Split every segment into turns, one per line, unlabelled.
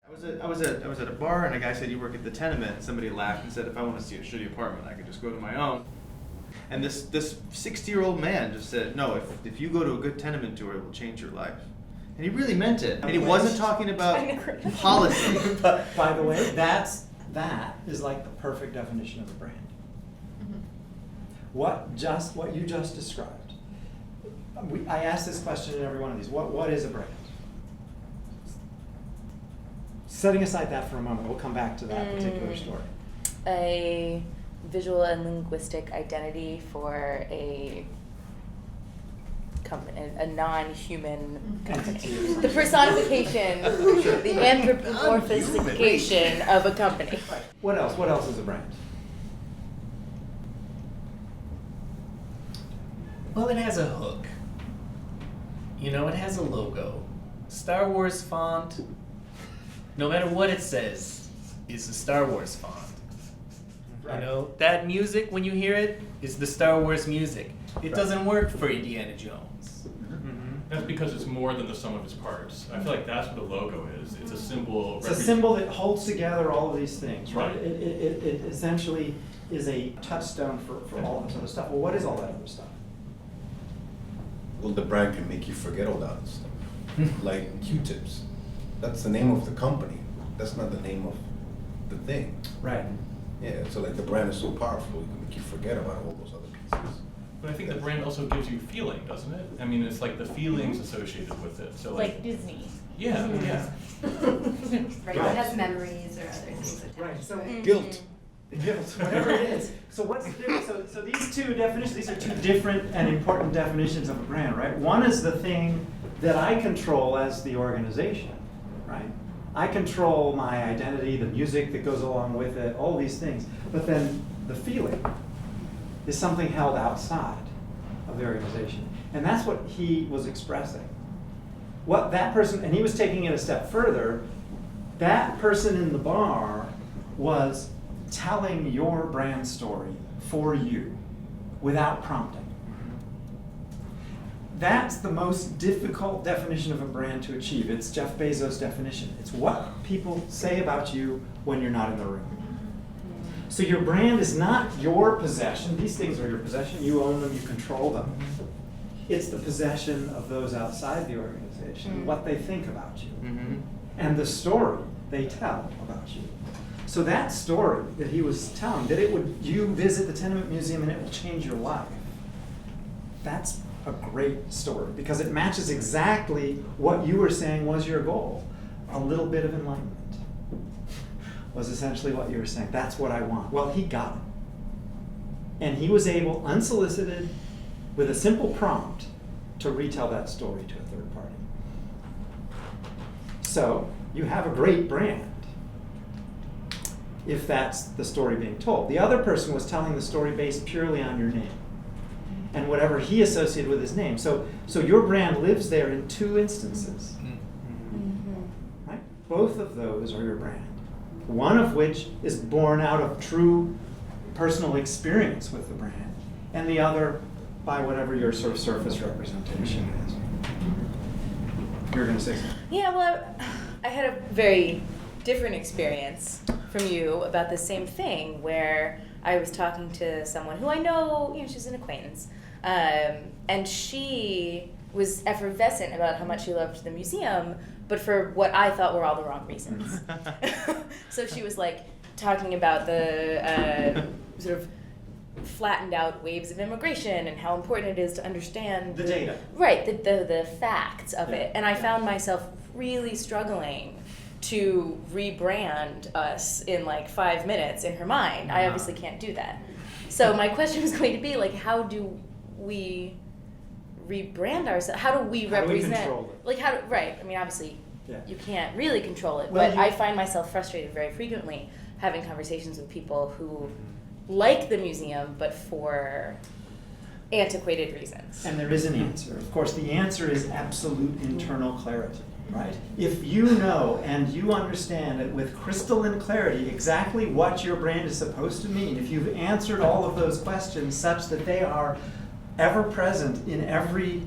I was at a bar and a guy said, "You work at the Tenement." Somebody laughed and said, "If I want to see a shitty apartment, I could just go to my own." And this 60-year-old man just said, "No, if you go to a good tenement tour, it will change your life." And he really meant it. And he wasn't talking about policy.
But by the way, that is like the perfect definition of a brand. What you just described. I asked this question in every one of these. What is a brand? Setting aside that for a moment, we'll come back to that particular story.
A visual and linguistic identity for a company, a non-human company. The personification, the anthropomorphification of a company.
What else? What else is a brand?
Well, it has a hook. You know, it has a logo. Star Wars font, no matter what it says, is the Star Wars font.
Right.
You know, that music, when you hear it, is the Star Wars music. It doesn't work for Indiana Jones.
That's because it's more than the sum of its parts. I feel like that's what a logo is. It's a symbol.
It's a symbol that holds together all of these things, right?
Right.
It essentially is a touchstone for all this other stuff. Well, what is all that other stuff?
Well, the brand can make you forget all that other stuff. Like Q-tips. That's the name of the company. That's not the name of the thing.
Right.
Yeah, so like the brand is so powerful, it can make you forget about all those other pieces.
But I think the brand also gives you feeling, doesn't it? I mean, it's like the feelings associated with it. So
Like Disney.
yeah, yeah.
Right, it has memories or other things attached
Right. So
to it.
Guilt.
guilt, whatever it is. So what's the difference? So these two definitions, these are two different and important definitions of a brand, right? One is the thing that I control as the organization, right? I control my identity, the music that goes along with it, all these things. But then the feeling is something held outside of the organization. And that's what he was expressing. What that person, and he was taking it a step further, that person in the bar was telling your brand story for you without prompting. That's the most difficult definition of a brand to achieve. It's Jeff Bezos' definition. It's what people say about you when you're not in the room. So your brand is not your possession. These things are your possession. You own them, you control them. It's the possession of those outside the organization, what they think about you, and the story they tell about you. So that story that he was telling, that you visit the Tenement Museum and it will change your life, that's a great story because it matches exactly what you were saying was your goal. A little bit of enlightenment was essentially what you were saying. That's what I want. Well, he got it. And he was able, unsolicited, with a simple prompt, to retell that story to a third party. So you have a great brand if that's the story being told. The other person was telling the story based purely on your name and whatever he associated with his name. So your brand lives there in two instances. Right? Both of those are your brand. One of which is born out of true personal experience with the brand, and the other by whatever your sort of surface representation is. You're going to say something.
Yeah, well, I had a very different experience from you about the same thing where I was talking to someone who I know, she's an acquaintance, and she was effervescent about how much she loved the museum, but for what I thought were all the wrong reasons. So she was like talking about the sort of flattened out waves of immigration and how important it is to understand
The data.
Right, the facts of it. And I found myself really struggling to rebrand us in like 5 minutes in her mind. I obviously can't do that. So my question was going to be like, how do we rebrand ourselves? How do we represent?
How do we control it?
Like right. I mean, obviously, you can't really control it.
Well,
but I find myself frustrated very frequently having conversations with people who like the museum, but for antiquated reasons.
And there is an answer. Of course, the answer is absolute internal clarity, right? If you know and you understand it with crystalline clarity exactly what your brand is supposed to mean, if you've answered all of those questions such that they are ever present in every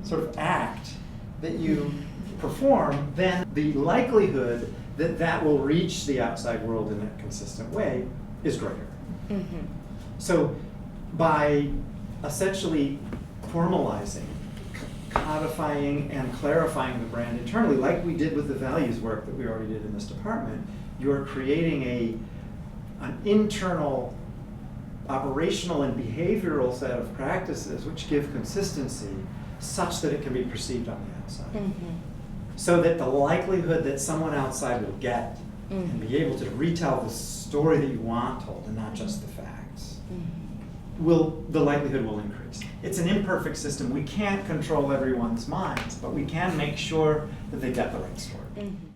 sort of act that you perform, then the likelihood that that will reach the outside world in a consistent way is greater.
Mm-hmm.
So by essentially formalizing, codifying, and clarifying the brand internally, like we did with the values work that we already did in this department, you're creating an internal operational and behavioral set of practices which give consistency such that it can be perceived on the outside.
Mm-hmm.
So that the likelihood that someone outside will get and be able to retell the story that you want told and not just the facts, the likelihood will increase. It's an imperfect system. We can't control everyone's minds, but we can make sure that they get the right story.
Mm-hmm.